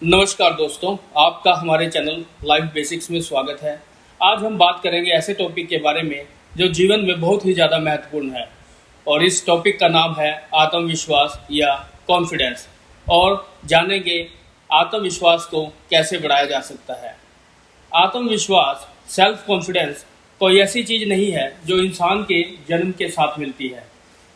नमस्कार दोस्तों, आपका हमारे चैनल लाइफ बेसिक्स में स्वागत है। आज हम बात करेंगे ऐसे टॉपिक के बारे में जो जीवन में बहुत ही ज़्यादा महत्वपूर्ण है और इस टॉपिक का नाम है आत्मविश्वास या कॉन्फिडेंस। और जानेंगे आत्मविश्वास को कैसे बढ़ाया जा सकता है। आत्मविश्वास सेल्फ कॉन्फिडेंस कोई ऐसी चीज़ नहीं है जो इंसान के जन्म के साथ मिलती है।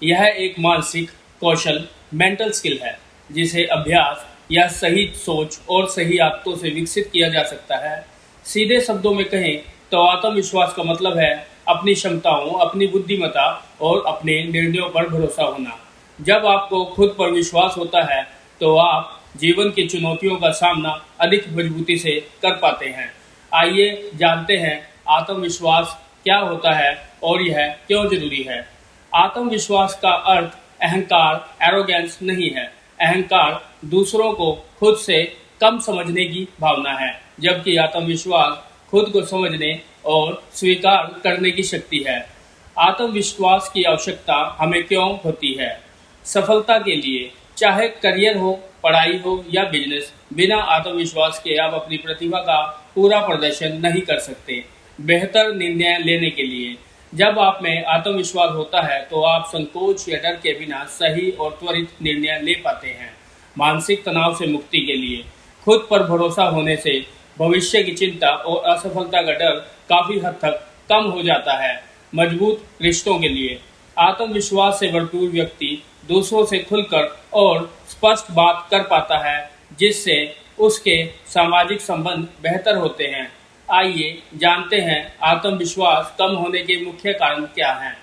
यह एक मानसिक कौशल मेंटल स्किल है जिसे अभ्यास या सही सोच और सही आदतों से विकसित किया जा सकता है। सीधे शब्दों में कहें तो आत्मविश्वास का मतलब है अपनी क्षमताओं, अपनी बुद्धिमत्ता और अपने निर्णयों पर भरोसा होना। जब आपको खुद पर विश्वास होता है तो आप जीवन की चुनौतियों का सामना अधिक मजबूती से कर पाते हैं। आइए जानते हैं आत्मविश्वास क्या होता है और यह क्यों जरूरी है। आत्मविश्वास का अर्थ अहंकार, एरोगेंस नहीं है। अहंकार दूसरों को खुद से कम समझने की भावना है, जबकि आत्मविश्वास खुद को समझने और स्वीकार करने की शक्ति है। आत्मविश्वास की आवश्यकता हमें क्यों होती है? सफलता के लिए, चाहे करियर हो, पढ़ाई हो या बिजनेस, बिना आत्मविश्वास के आप अपनी प्रतिभा का पूरा प्रदर्शन नहीं कर सकते। बेहतर निर्णय लेने के लिए, जब आप में आत्मविश्वास होता है तो आप संकोच या डर के बिना सही और त्वरित निर्णय ले पाते हैं। मानसिक तनाव से मुक्ति के लिए, खुद पर भरोसा होने से भविष्य की चिंता और असफलता का डर काफी हद तक कम हो जाता है। मजबूत रिश्तों के लिए, आत्मविश्वास से भरपूर व्यक्ति दूसरों से खुलकर और स्पष्ट बात कर पाता है, जिससे उसके सामाजिक संबंध बेहतर होते हैं। आइए जानते हैं आत्मविश्वास कम होने के मुख्य कारण क्या हैं।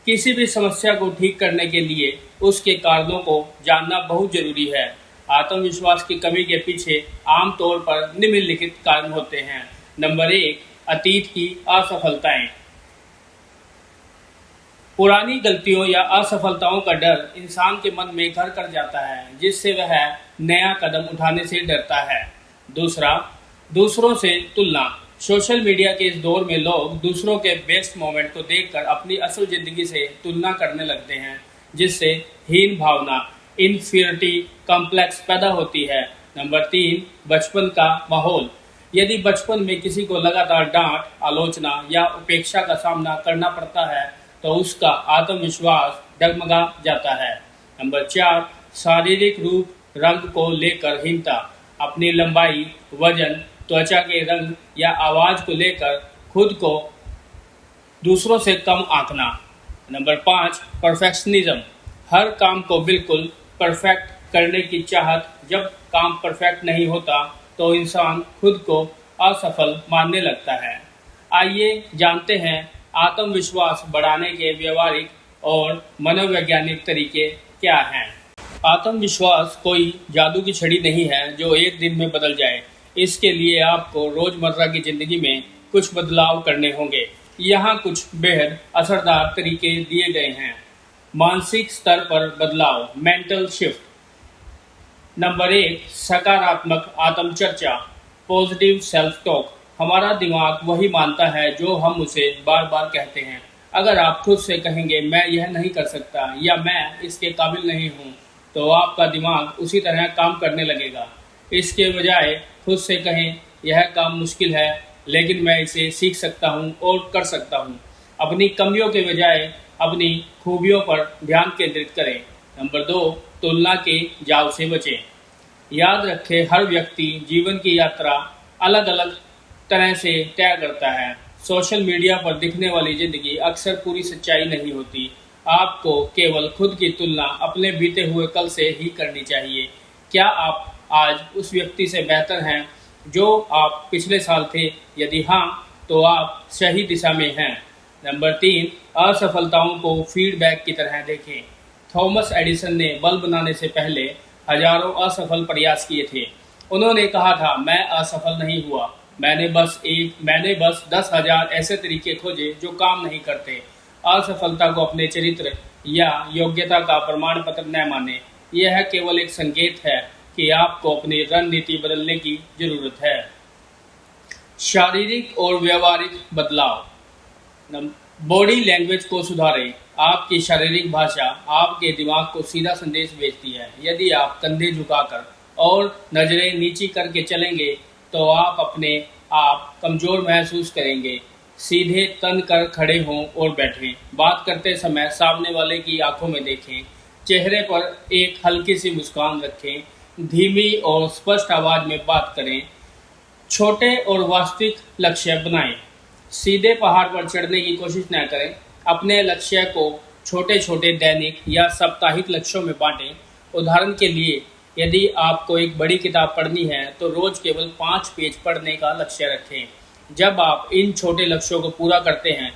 किसी भी समस्या को ठीक करने के लिए उसके कारणों को जानना बहुत जरूरी है। आत्मविश्वास की कमी के पीछे आमतौर पर निम्नलिखित कारण होते हैं। नंबर 1, अतीत की असफलताएं। पुरानी गलतियों या असफलताओं का डर इंसान के मन में घर कर जाता है, जिससे वह नया कदम उठाने से डरता है। दूसरा, दूसरों से तुलना। सोशल मीडिया के इस दौर में लोग दूसरों के बेस्ट मोमेंट को देखकर अपनी असल जिंदगी से तुलना करने लगते हैं, जिससे हीन भावना, इन्फीरियरिटी कॉम्प्लेक्स पैदा होती है। नंबर 3, बचपन का माहौल। यदि बचपन में किसी को लगातार डांट, आलोचना या उपेक्षा का सामना करना पड़ता है तो उसका आत्मविश्वास डगमगा जाता है। नंबर 4, शारीरिक रूप रंग को लेकर हीनता। अपनी लंबाई, वजन, त्वचा के रंग या आवाज को लेकर खुद को दूसरों से कम आंकना। Number 5, perfectionism. हर काम को बिल्कुल परफेक्ट करने की चाहत। जब काम परफेक्ट नहीं होता तो इंसान खुद को असफल मानने लगता है। आइए जानते हैं आत्मविश्वास बढ़ाने के व्यवहारिक और मनोवैज्ञानिक तरीके क्या हैं। आत्मविश्वास कोई जादू की छड़ी नहीं है जो एक दिन में बदल जाए। इसके लिए आपको रोजमर्रा की जिंदगी में कुछ बदलाव करने होंगे। यहाँ कुछ बेहद असरदार तरीके दिए गए हैं। मानसिक स्तर पर बदलाव, मेंटल शिफ्ट। नंबर 1, सकारात्मक आत्मचर्चा, पॉजिटिव सेल्फ टॉक। हमारा दिमाग वही मानता है जो हम उसे बार बार कहते हैं। अगर आप खुद से कहेंगे मैं यह नहीं कर सकता या मैं इसके काबिल नहीं हूँ, तो आपका दिमाग उसी तरह काम करने लगेगा। इसके बजाय खुद से कहें यह काम मुश्किल है लेकिन मैं इसे सीख सकता हूँ और कर सकता हूँ। अपनी कमियों के बजाय अपनी खूबियों पर ध्यान केंद्रित करें। नंबर 2, तुलना के जाल से बचें। याद रखें, हर व्यक्ति जीवन की यात्रा अलग अलग तरह से तय करता है। सोशल मीडिया पर दिखने वाली जिंदगी अक्सर पूरी सच्चाई नहीं होती। आपको केवल खुद की तुलना अपने बीते हुए कल से ही करनी चाहिए। क्या आप आज उस व्यक्ति से बेहतर हैं जो आप पिछले साल थे? यदि हाँ, तो आप सही दिशा में हैं। नंबर 3, असफलताओं को फीडबैक की तरह देखें। थॉमस एडिसन ने बल्ब बनाने से पहले हजारों असफल प्रयास किए थे। उन्होंने कहा था मैं असफल नहीं हुआ, मैंने बस 10,000 ऐसे तरीके खोजे जो काम नहीं करते। असफलता को अपने चरित्र या योग्यता का प्रमाण पत्र न माने। यह केवल एक संकेत है कि आपको अपनी रणनीति बदलने की जरूरत है। शारीरिक और व्यवहारिक बदलाव। बॉडी लैंग्वेज को सुधारें। आपकी शारीरिक भाषा आपके दिमाग को सीधा संदेश भेजती है। यदि आप कंधे झुकाकर और नज़रें नीची करके चलेंगे तो आप अपने आप कमज़ोर महसूस करेंगे। सीधे तन कर खड़े हों और बैठें। बात करते समय सामने वाले की आंखों में देखें। चेहरे पर एक हल्की सी मुस्कान रखें। धीमी और स्पष्ट आवाज़ में बात करें। छोटे और वास्तविक लक्ष्य बनाएं। सीधे पहाड़ पर चढ़ने की कोशिश न करें। अपने लक्ष्य को छोटे छोटे दैनिक या साप्ताहिक लक्ष्यों में बांटें। उदाहरण के लिए, यदि आपको एक बड़ी किताब पढ़नी है तो रोज केवल 5 पेज पढ़ने का लक्ष्य रखें। जब आप इन छोटे लक्ष्यों को पूरा करते हैं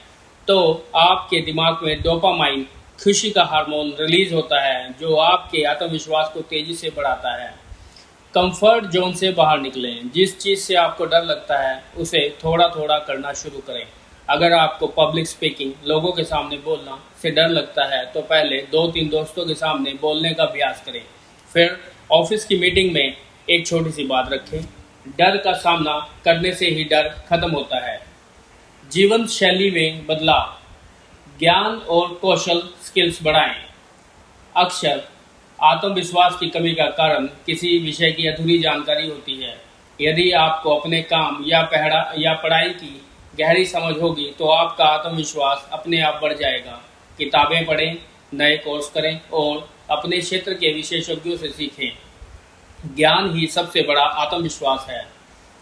तो आपके दिमाग में डोपामाइन, खुशी का हार्मोन रिलीज होता है, जो आपके आत्मविश्वास को तेजी से बढ़ाता है। कंफर्ट जोन से बाहर निकलें। जिस चीज़ से आपको डर लगता है उसे थोड़ा थोड़ा करना शुरू करें। अगर आपको पब्लिक स्पीकिंग, लोगों के सामने बोलना से डर लगता है तो पहले 2-3 दोस्तों के सामने बोलने का अभ्यास करें। फिर ऑफिस की मीटिंग में एक छोटी सी बात रखें। डर का सामना करने से ही डर खत्म होता है। जीवन शैली में बदलाव। ज्ञान और कौशल स्किल्स बढ़ाएं। अक्सर आत्मविश्वास की कमी का कारण किसी विषय की अधूरी जानकारी होती है। यदि आपको अपने काम या पढ़ाई की गहरी समझ होगी तो आपका आत्मविश्वास अपने आप बढ़ जाएगा। किताबें पढ़ें, नए कोर्स करें और अपने क्षेत्र के विशेषज्ञों से सीखें। ज्ञान ही सबसे बड़ा आत्मविश्वास है।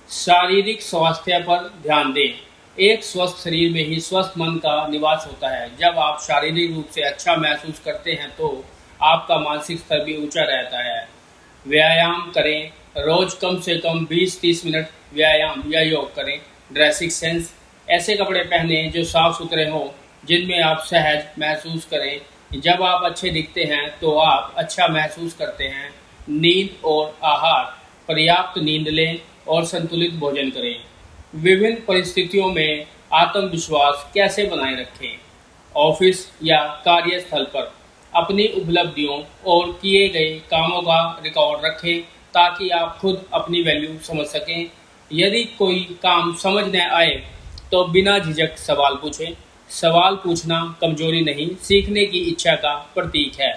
शारीरिक स्वास्थ्य पर ध्यान दें। एक स्वस्थ शरीर में ही स्वस्थ मन का निवास होता है। जब आप शारीरिक रूप से अच्छा महसूस करते हैं तो आपका मानसिक स्तर भी ऊंचा रहता है। व्यायाम करें। रोज कम से कम 20-30 मिनट व्यायाम या योग करें। Dressing sense. ऐसे कपड़े पहने जो साफ सुथरे हों, जिनमें आप सहज महसूस करें। जब आप अच्छे दिखते हैं तो आप अच्छा महसूस करते हैं। नींद और आहार। पर्याप्त नींद लें और संतुलित भोजन करें। विभिन्न परिस्थितियों में आत्मविश्वास कैसे बनाए रखें। ऑफिस या कार्यस्थल पर अपनी उपलब्धियों और किए गए कामों का रिकॉर्ड रखें ताकि आप खुद अपनी वैल्यू समझ सकें। यदि कोई काम समझ न आए तो बिना झिझक सवाल पूछें। सवाल पूछना कमजोरी नहीं, सीखने की इच्छा का प्रतीक है।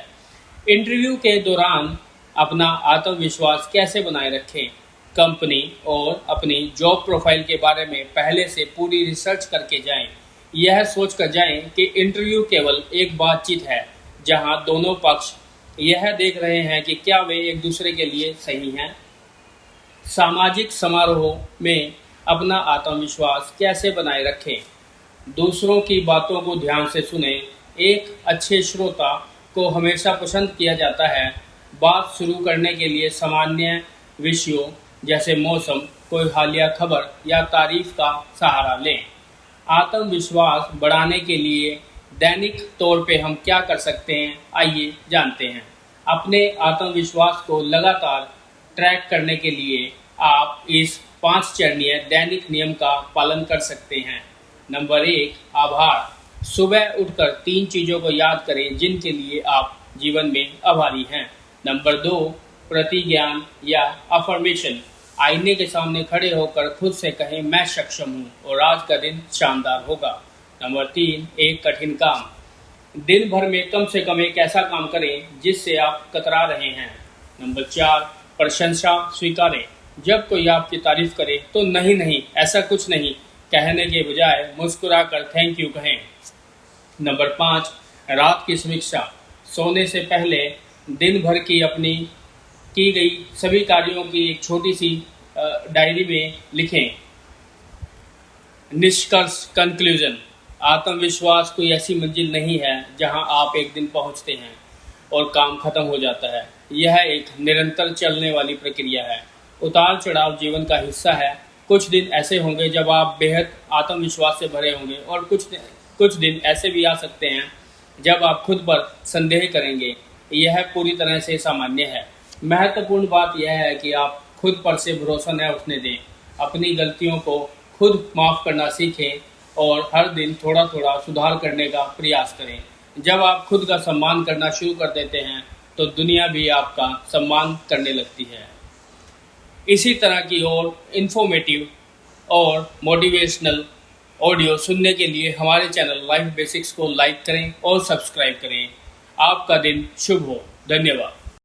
इंटरव्यू के दौरान अपना आत्मविश्वास कैसे बनाए रखें। कंपनी और अपनी जॉब प्रोफाइल के बारे में पहले से पूरी रिसर्च करके जाएं। यह सोचकर जाएं कि इंटरव्यू केवल एक बातचीत है जहां दोनों पक्ष यह देख रहे हैं कि क्या वे एक दूसरे के लिए सही हैं। सामाजिक समारोह में अपना आत्मविश्वास कैसे बनाए रखें। दूसरों की बातों को ध्यान से सुनें। एक अच्छे श्रोता को हमेशा पसंद किया जाता है। बात शुरू करने के लिए सामान्य विषयों जैसे मौसम, कोई हालिया खबर या तारीफ का सहारा लें। आत्मविश्वास बढ़ाने के लिए दैनिक तौर पे हम क्या कर सकते हैं, आइए जानते हैं। अपने आत्मविश्वास को लगातार ट्रैक करने के लिए आप इस 5 चरणीय दैनिक नियम का पालन कर सकते हैं। नंबर 1, आभार। सुबह उठकर 3 चीज़ों को याद करें जिनके लिए आप जीवन में आभारी हैं। नंबर 2, प्रतिज्ञान या अफर्मेशन। आईने के सामने खड़े होकर खुद से कहें, मैं सक्षम हूँ और आज का दिन शानदार होगा। नंबर 3, एक कठिन काम। दिन भर में कम से कम एक ऐसा काम करें जिससे आप कतरा रहे हैं। नंबर 4, प्रशंसा स्वीकारें। जब कोई आपकी तारीफ करे तो नहीं नहीं, ऐसा कुछ नहीं कहने के बजाय मुस्कुराकर थैंक यू कहें। नंबर 5, रात की समीक्षा। सोने से पहले दिन भर की अपनी की गई सभी कार्यों की एक छोटी सी डायरी में लिखें। निष्कर्ष, कंक्लूजन। आत्मविश्वास कोई ऐसी मंजिल नहीं है जहां आप एक दिन पहुंचते हैं और काम खत्म हो जाता है। यह एक निरंतर चलने वाली प्रक्रिया है। उतार चढ़ाव जीवन का हिस्सा है। कुछ दिन ऐसे होंगे जब आप बेहद आत्मविश्वास से भरे होंगे और कुछ दिन ऐसे भी आ सकते हैं जब आप खुद पर संदेह करेंगे। यह पूरी तरह से सामान्य है। महत्वपूर्ण बात यह है कि आप खुद पर से भरोसा न उठने दें। अपनी गलतियों को खुद माफ़ करना सीखें और हर दिन थोड़ा थोड़ा सुधार करने का प्रयास करें। जब आप खुद का सम्मान करना शुरू कर देते हैं तो दुनिया भी आपका सम्मान करने लगती है। इसी तरह की और इन्फॉर्मेटिव और मोटिवेशनल ऑडियो सुनने के लिए हमारे चैनल लाइफ बेसिक्स को लाइक करें और सब्सक्राइब करें। आपका दिन शुभ हो। धन्यवाद।